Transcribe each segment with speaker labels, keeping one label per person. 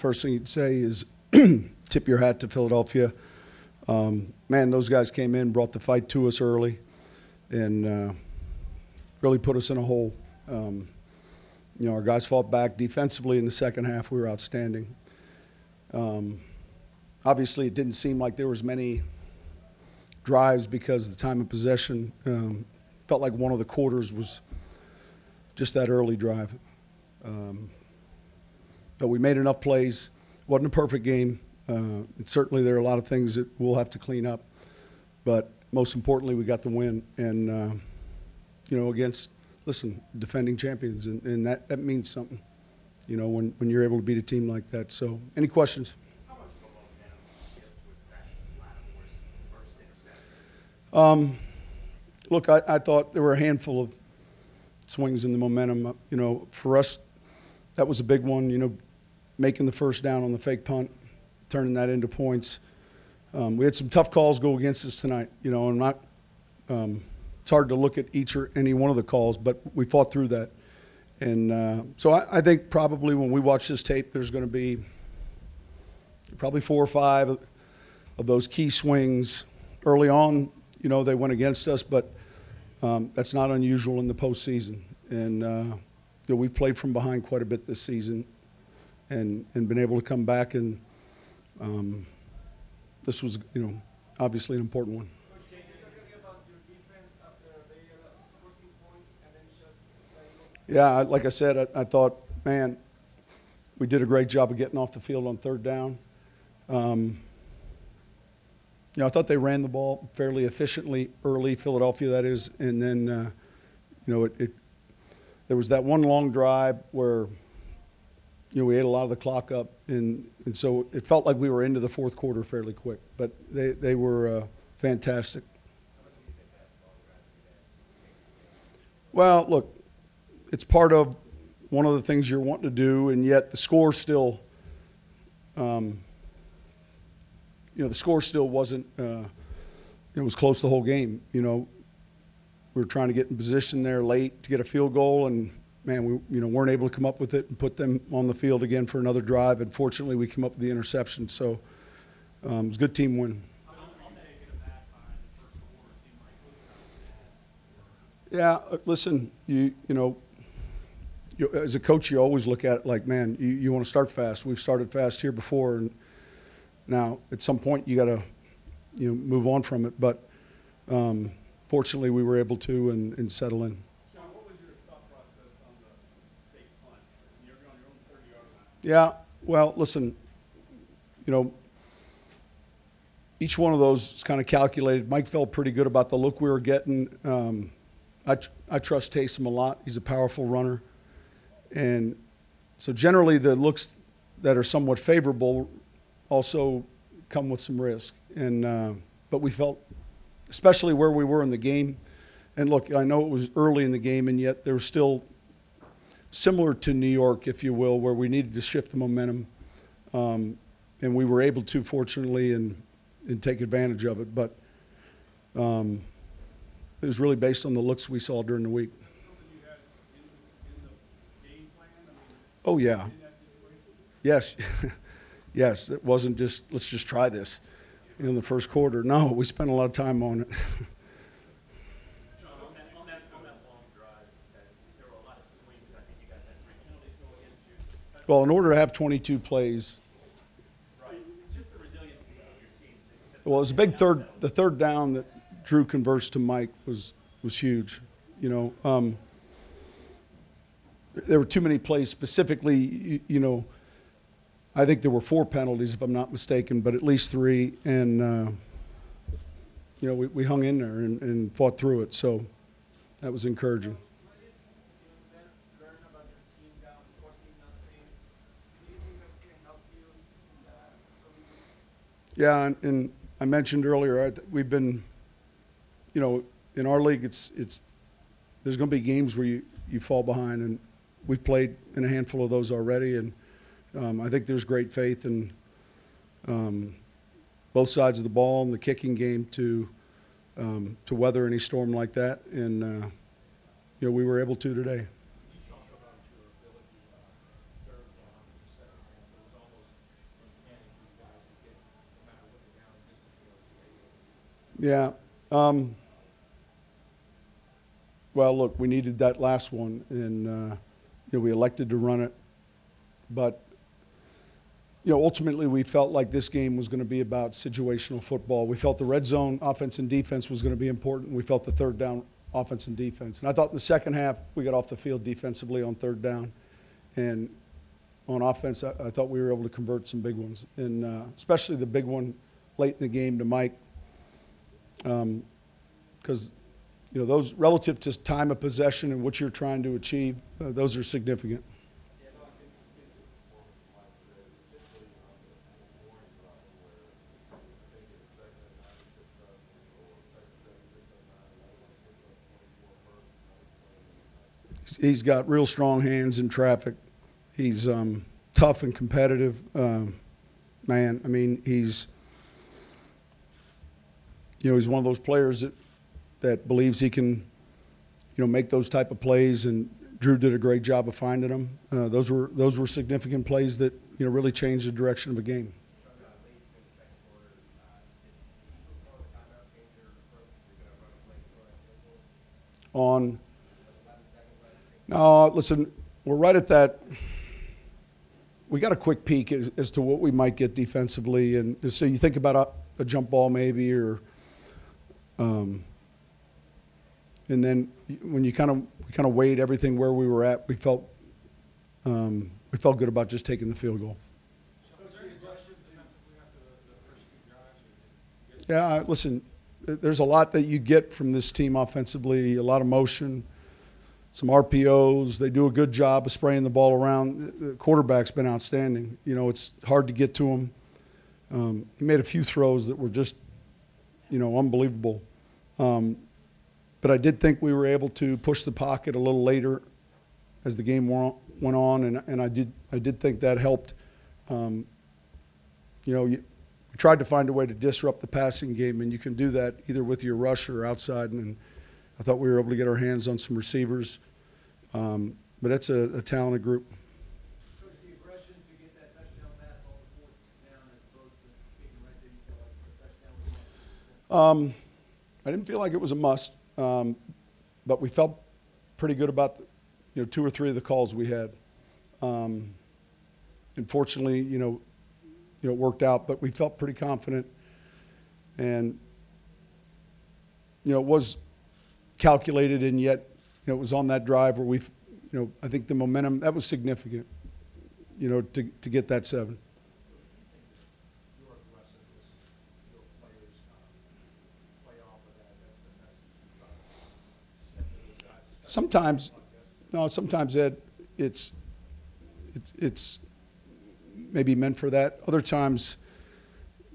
Speaker 1: first thing you'd say is tip your hat to Philadelphia. Man, those guys came in, brought the fight to us early, and really put us in a hole. You know, our guys fought back defensively in the second half. We were outstanding. Obviously, it didn't seem like there was many drives because the time of possession felt like one of the quarters was just that early drive. But we made enough plays. Wasn't a perfect game. Certainly there are a lot of things that we'll have to clean up. But most importantly, we got the win. And, you know, against, listen, defending champions. And that means something, you know, when you're able to beat a team like that. So any questions?
Speaker 2: How much of a momentum shift was that Lattimer's first interception?
Speaker 1: Look, I thought there were a handful of swings in the momentum. You know, for us, that was a big one, you know, making the first down on the fake punt, turning that into points. We had some tough calls go against us tonight, you know, and not it's hard to look at each or any one of the calls, but we fought through that. And so I think probably when we watch this tape, there's going to be probably 4 or 5 of those key swings. Early on, you know, they went against us, but that's not unusual in the postseason. And you know, we've played from behind quite a bit this season and been able to come back, and this was, you know, obviously an important one.
Speaker 2: Coach, can you talk about your defense after they 14 points and then shut the
Speaker 1: Yeah, like I said, I thought, man, we did a great job of getting off the field on third down. You know, I thought they ran the ball fairly efficiently early, Philadelphia that is, and then, you know, there was that one long drive where, you know, we ate a lot of the clock up, and so it felt like we were into the fourth quarter fairly quick. But they were fantastic. Well, look, it's part of one of the things you're wanting to do, and yet the score still, you know, the score still wasn't, it was close the whole game. You know, we were trying to get in position there late to get a field goal, and man, we, you know, weren't able to come up with it and put them on the field again for another drive. And fortunately, we came up with the interception. So it was a good team win. Yeah, listen, you know, as a coach, you always look at it like, man, you want to start fast. We've started fast here before, and now at some point you got to, you know, move on from it. But fortunately, we were able to and settle in.
Speaker 2: Sean, what was your thought process on the fake punt? You're on your own 30-yard line.
Speaker 1: Yeah, well, listen, you know, each one of those is kind of calculated. Mike felt pretty good about the look we were getting. I trust Taysom a lot. He's a powerful runner. And so generally the looks that are somewhat favorable also come with some risk. And but we felt, especially where we were in the game, and look, I know it was early in the game, and yet there was still similar to New York, if you will, where we needed to shift the momentum. And we were able to, fortunately, and take advantage of it. But it was really based on the looks we saw during the week.
Speaker 2: Something you had in the game plan? I mean,
Speaker 1: Oh, yeah.
Speaker 2: in that situation?
Speaker 1: Yes. Yes, it wasn't just, let's just try this in the first quarter. No, we spent a lot of time on it.
Speaker 2: Sean, on that long drive, there were a lot of swings. I think you guys had 3 penalties go against you.
Speaker 1: Well, in order to have 22 plays,
Speaker 2: Right. Just the resiliency of your team.
Speaker 1: well, it was a big third. The third down that Drew converts to Mike was huge. You know, there were too many plays specifically. You know, I think there were 4 penalties, if I'm not mistaken, but at least 3. And, you know, we hung in there and fought through it. So that was encouraging.
Speaker 2: What did you learn about your team down 14-0? Do you think that can help you?
Speaker 1: Yeah, and I mentioned earlier, we've been, you know, in our league, it's there's going to be games where you fall behind, and we've played in a handful of those already, and I think there's great faith in both sides of the ball and the kicking game to weather any storm like that, and you know, we were able to today.
Speaker 2: You talk about your ability third down in the second half. It was almost
Speaker 1: Yeah. Well, look, we needed that last one, and we elected to run it. But ultimately, we felt like this game was going to be about situational football. We felt the red zone offense and defense was going to be important. We felt the third down offense and defense. And I thought in the second half, we got off the field defensively on third down. And on offense, I thought we were able to convert some big ones, and especially the big one late in the game to Mike. Because, those relative to time of possession and what you're trying to achieve, those are significant. He's got real strong hands in traffic. He's tough and competitive. Man, I mean, he's one of those players that believes he can, make those type of plays. And Drew did a great job of finding them. Those were significant plays that really changed the direction of a game. No, listen, we're right at that. We got a quick peek as to what we might get defensively, and so you think about a jump ball maybe, or and then when you kind of weighed everything where we were at, we felt good about just taking the field goal. Yeah, listen, there's a lot that you get from this team offensively, a lot of motion, some RPOs. They do a good job of spraying the ball around. The quarterback's been outstanding. It's hard to get to him. He made a few throws that were just, unbelievable. But I did think we were able to push the pocket a little later as the game went on, and I did think that helped. We tried to find a way to disrupt the passing game, and you can do that either with your rush or outside. And I thought we were able to get our hands on some receivers. But it's a talented group.
Speaker 2: Coach, the aggression to get that touchdown pass on the fourth down as opposed to kicking right there, you feel like the touchdown was must?
Speaker 1: I didn't feel like it was a must, but we felt pretty good about two or three of the calls we had. Unfortunately, it worked out, but we felt pretty confident, and it was calculated, and yet it was on that drive where I think the momentum that was significant, to get that 7. Sometimes Ed, it's maybe meant for that. Other times,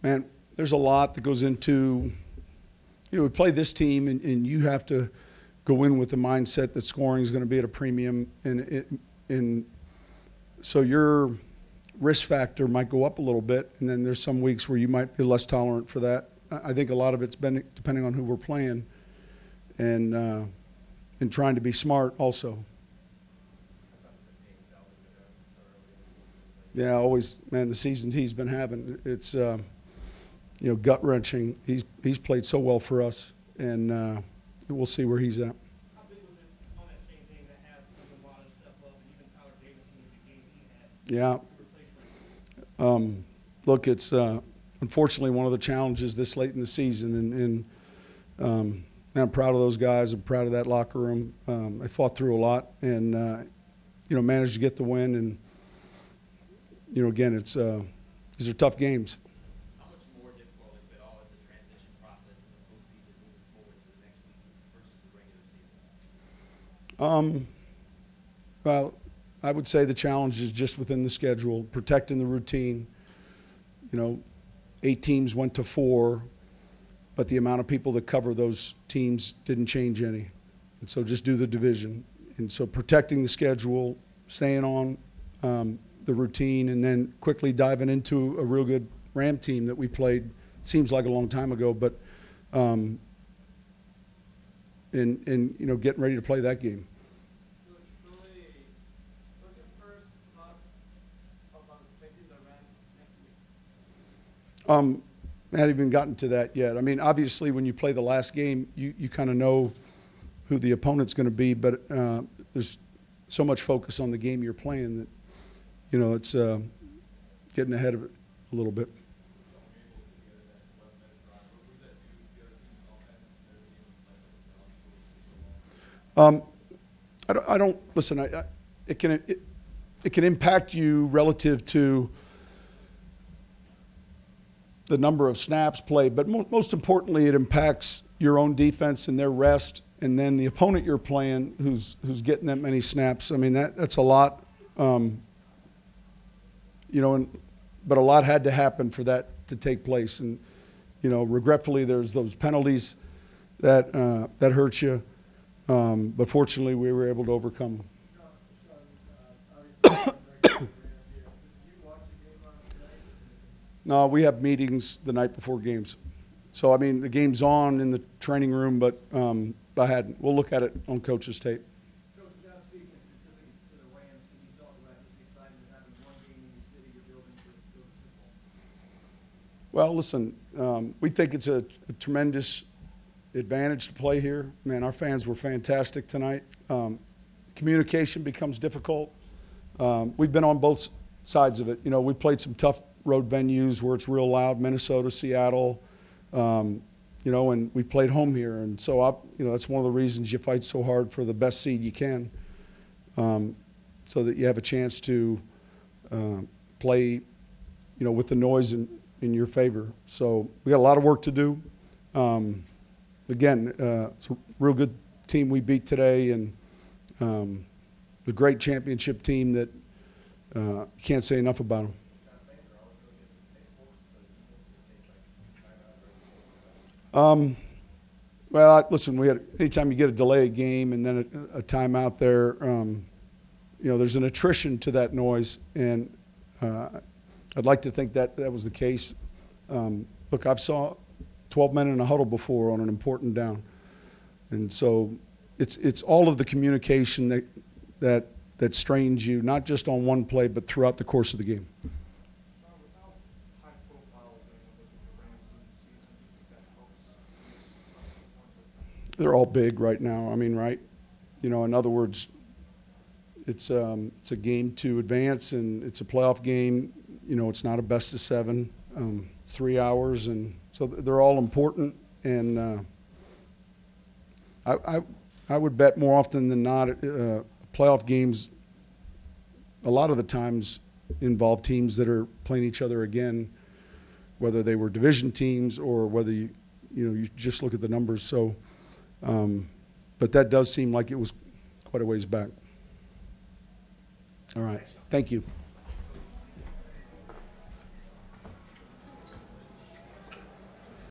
Speaker 1: man, there's a lot that goes into, we play this team, and you have to go in with the mindset that scoring is going to be at a premium, and so your risk factor might go up a little bit, and then there's some weeks where you might be less tolerant for that. I think a lot of it's been depending on who we're playing, and trying to be smart also. Yeah, always, man, the seasons he's been having, it's, gut-wrenching. He's played so well for us, and we'll see where he's at.
Speaker 2: How big was it on that same thing that has a lot of stuff up, and even Tyler Davis in the game he had?
Speaker 1: Yeah. Look, it's unfortunately one of the challenges this late in the season, and I'm proud of those guys. I'm proud of that locker room. They fought through a lot, and managed to get the win. And again, it's these are tough games.
Speaker 3: How much more difficult, if at all, is the transition process in the postseason moving forward to the next week versus the regular season?
Speaker 1: Well, I would say the challenge is just within the schedule, protecting the routine. 8 teams went to 4, but the amount of people that cover those teams didn't change any. And so just do the division. And so protecting the schedule, staying on the routine, and then quickly diving into a real good Ram team that we played, seems like a long time ago, but and getting ready to play that game.
Speaker 2: What's your first thought about facing the Rams next week?
Speaker 1: I haven't even gotten to that yet. I mean, obviously, when you play the last game, you kind of know who the opponent's going to be, but there's so much focus on the game you're playing that, you know, it's getting ahead of it a little bit. I don't listen. It can impact you relative to the number of snaps played, but most importantly, it impacts your own defense and their rest, and then the opponent you're playing, who's getting that many snaps. I mean, that's a lot. You know, but a lot had to happen for that to take place, and you know, regretfully, there's those penalties that hurt you. But fortunately, we were able to overcome them. No, we have meetings the night before games. So, I mean, the game's on in the training room, but I hadn't. We'll look at it on coach's tape.
Speaker 2: Coach, without speaking specifically to the Rams, can you talk about just the excitement of having one game in your city you're building for Super Bowl?
Speaker 1: Well, listen, we think it's a tremendous advantage to play here. Man, our fans were fantastic tonight. Communication becomes difficult. We've been on both sides of it. You know, we played some tough road venues where it's real loud, Minnesota, Seattle, you know, and we played home here. And so, you know, that's one of the reasons you fight so hard for the best seed you can, so that you have a chance to play, you know, with the noise in your favor. So we got a lot of work to do. Again, it's a real good team we beat today, and the great championship team that can't say enough about them. Well, listen, anytime you get a delayed game and then a timeout there, you know, there's an attrition to that noise, and I'd like to think that was the case. Look, I've saw 12 men in a huddle before on an important down, and so it's all of the communication that strains you, not just on one play, but throughout the course of the game. They're all big right now. I mean, right? You know, in other words, it's a game to advance, and it's a playoff game. You know, it's not a best of 7. It's 3 hours, and so they're all important. And I would bet more often than not, playoff games a lot of the times involve teams that are playing each other again, whether they were division teams or whether you just look at the numbers. So, but that does seem like it was quite a ways back. All right. Thank you.